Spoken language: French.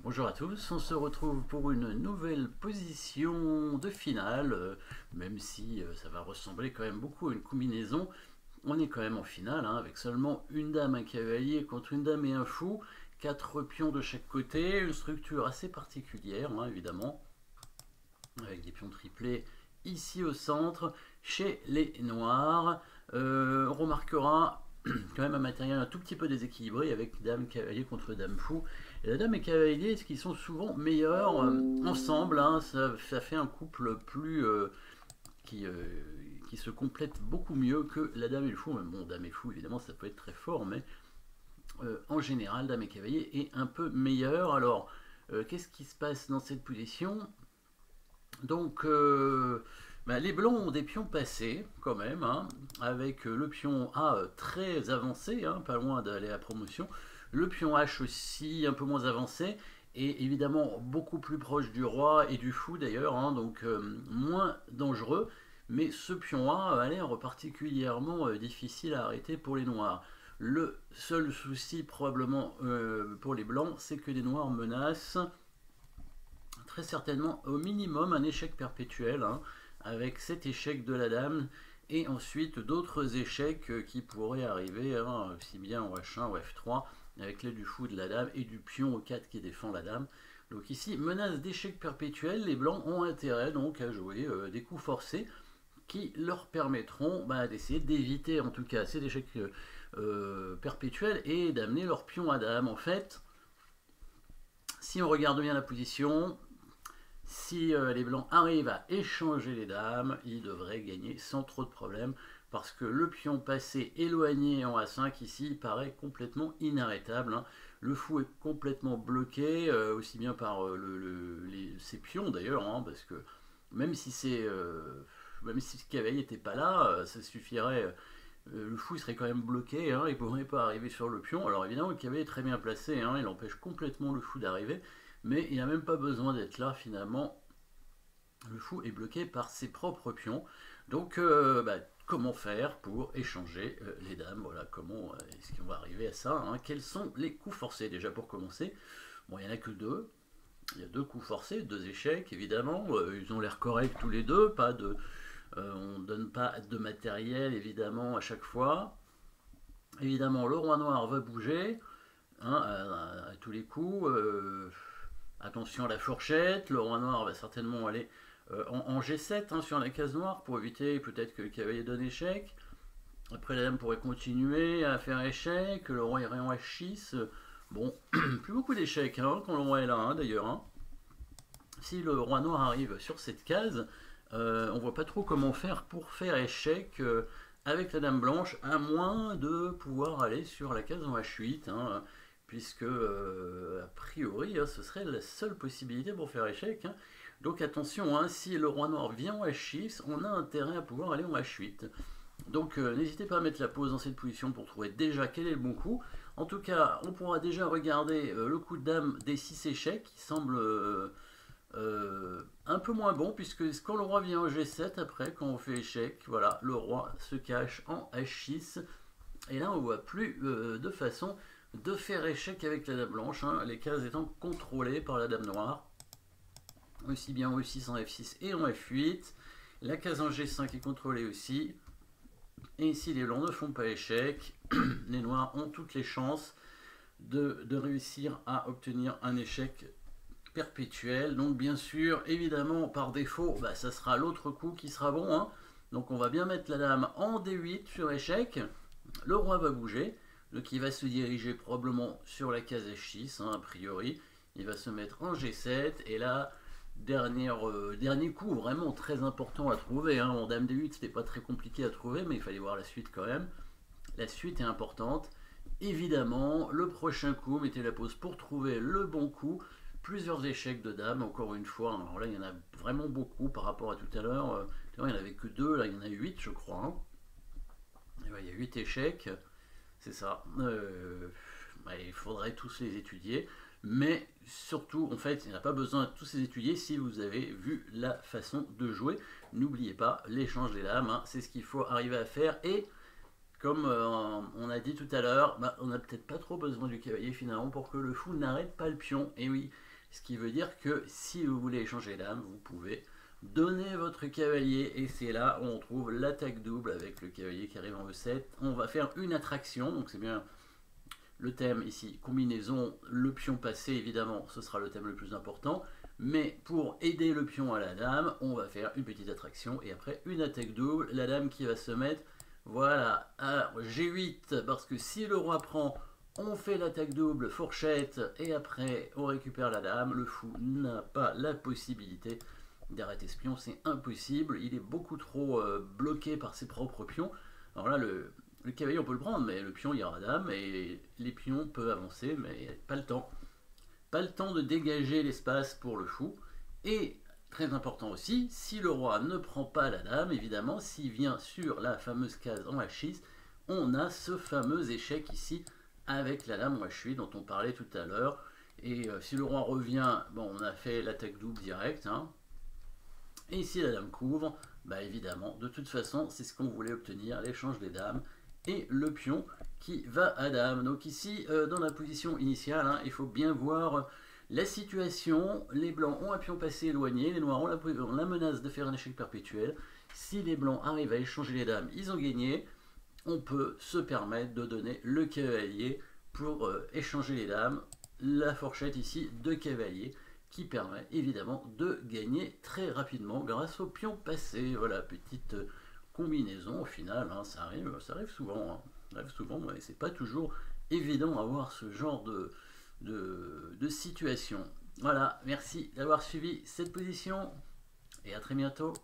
Bonjour à tous, on se retrouve pour une nouvelle position de finale, même si ça va ressembler quand même beaucoup à une combinaison. On est quand même en finale, hein, avec seulement une dame, un cavalier contre une dame et un fou, 4 pions de chaque côté, une structure assez particulière, hein, évidemment, avec des pions triplés ici au centre, chez les noirs. On remarquera quand même un matériel un tout petit peu déséquilibré avec dame cavalier contre dame fou. Et la dame et cavalier, ce qui sont souvent meilleurs ensemble, hein, ça fait un couple plus qui, euh, qui se complète beaucoup mieux que la dame et le fou. Même bon, dame et fou, évidemment, ça peut être très fort, mais en général, dame et cavalier est un peu meilleur. Alors, qu'est-ce qui se passe dans cette position? Donc, les blancs ont des pions passés, quand même, hein, avec le pion A très avancé, hein, pas loin d'aller à la promotion, le pion H aussi un peu moins avancé, et évidemment beaucoup plus proche du roi et du fou d'ailleurs, hein, donc moins dangereux, mais ce pion A a l'air particulièrement difficile à arrêter pour les noirs. Le seul souci probablement pour les blancs, c'est que les noirs menacent très certainement au minimum un échec perpétuel, hein, avec cet échec de la dame et ensuite d'autres échecs qui pourraient arriver, hein, aussi bien au H1 ou F3 avec l'aide du fou de la dame et du pion au 4 qui défend la dame. Donc ici, menace d'échec perpétuel, les blancs ont intérêt donc à jouer des coups forcés qui leur permettront d'essayer d'éviter en tout cas ces échecs perpétuels et d'amener leur pion à dame. En fait, si on regarde bien la position, si les blancs arrivent à échanger les dames, ils devraient gagner sans trop de problèmes, parce que le pion passé éloigné en A5 ici paraît complètement inarrêtable, hein. Le fou est complètement bloqué, aussi bien par ses pions d'ailleurs, hein, parce que même si même si ce cavalier n'était pas là, ça suffirait. Le fou serait quand même bloqué, hein, il ne pourrait pas arriver sur le pion. Alors évidemment, le cavalier est très bien placé, hein, il empêche complètement le fou d'arriver, mais il n'a même pas besoin d'être là finalement. Le fou est bloqué par ses propres pions. Donc, comment faire pour échanger les dames? Voilà, comment est-ce qu'on va arriver à ça, hein? Quels sont les coups forcés déjà pour commencer? Bon, il n'y en a que deux. Il y a deux coups forcés, deux échecs évidemment. Ils ont l'air corrects tous les deux. On ne donne pas de matériel évidemment à chaque fois. Évidemment, le roi noir va bouger, hein, à tous les coups. Attention à la fourchette. Le roi noir va certainement aller en G7, hein, sur la case noire pour éviter peut-être que le cavalier donne échec. Après, la dame pourrait continuer à faire échec. Le roi irait en H6. Bon, plus beaucoup d'échecs, hein, quand le roi est là, hein, d'ailleurs, hein. Si le roi noir arrive sur cette case, on voit pas trop comment faire pour faire échec avec la dame blanche, à moins de pouvoir aller sur la case en H8, hein, puisque a priori, hein, ce serait la seule possibilité pour faire échec, hein. Donc attention, hein, si le roi noir vient en H6, on a intérêt à pouvoir aller en H8. Donc n'hésitez pas à mettre la pause dans cette position pour trouver déjà quel est le bon coup. En tout cas, on pourra déjà regarder le coup de dame des 6 échecs, qui semble un peu moins bon, puisque quand le roi vient en G7, après, quand on fait échec, voilà, le roi se cache en H6. Et là, on voit plus de façon de faire échec avec la dame blanche, hein, les cases étant contrôlées par la dame noire. Aussi bien en E6, en F6 et en F8. La case en G5 est contrôlée aussi. Et ici, les blancs ne font pas échec. Les noirs ont toutes les chances de réussir à obtenir un échec perpétuel. Donc bien sûr, évidemment, par défaut, ça sera l'autre coup qui sera bon, hein. Donc on va bien mettre la dame en D8 sur échec. Le roi va bouger, donc il va se diriger probablement sur la case H6, hein, a priori. Il va se mettre en G7, et là, dernier coup vraiment très important à trouver, hein. En dame D8, c'était pas très compliqué à trouver, mais il fallait voir la suite quand même. La suite est importante. Évidemment, le prochain coup, mettez la pause pour trouver le bon coup. Plusieurs échecs de dame, encore une fois. Alors là, il y en a vraiment beaucoup par rapport à tout à l'heure. Il n'y en avait que 2, là, il y en a 8, je crois, hein. Et il y a 8 échecs, c'est ça. Il faudrait tous les étudier. Mais surtout, en fait, il n'y a pas besoin de tous les étudier si vous avez vu la façon de jouer. N'oubliez pas l'échange des dames, hein, c'est ce qu'il faut arriver à faire. Et comme on a dit tout à l'heure, on n'a peut-être pas trop besoin du cavalier finalement pour que le fou n'arrête pas le pion. Et oui, Ce qui veut dire que si vous voulez échanger les dames, vous pouvez donner votre cavalier, et c'est là où on trouve l'attaque double avec le cavalier qui arrive en E7. On va faire une attraction, donc c'est bien le thème ici, combinaison, le pion passé évidemment, ce sera le thème le plus important, mais pour aider le pion à la dame, on va faire une petite attraction et après une attaque double, la dame qui va se mettre, voilà, à G8, parce que si le roi prend, on fait l'attaque double, fourchette, et après on récupère la dame, le fou n'a pas la possibilité d'arrêter ce pion, c'est impossible, il est beaucoup trop bloqué par ses propres pions. Alors là, le cavalier on peut le prendre, mais le pion il y aura dame, et les pions peuvent avancer, mais pas le temps. Pas le temps de dégager l'espace pour le fou. Et très important aussi, si le roi ne prend pas la dame, évidemment, s'il vient sur la fameuse case en H6, on a ce fameux échec ici avec la dame en H8 dont on parlait tout à l'heure. Et si le roi revient, bon, on a fait l'attaque double directe, hein. Et si la dame couvre, bah évidemment, de toute façon, c'est ce qu'on voulait obtenir, l'échange des dames et le pion qui va à dame. Donc ici, dans la position initiale, hein, il faut bien voir la situation. Les blancs ont un pion passé éloigné, les noirs ont la menace de faire un échec perpétuel. Si les blancs arrivent à échanger les dames, ils ont gagné. On peut se permettre de donner le cavalier pour échanger les dames. La fourchette ici de cavalier qui permet évidemment de gagner très rapidement grâce au pion passé. Voilà, petite combinaison au final, hein, ça arrive souvent, hein. Ça arrive souvent, mais c'est pas toujours évident d'avoir ce genre de situation. Voilà, merci d'avoir suivi cette position et à très bientôt.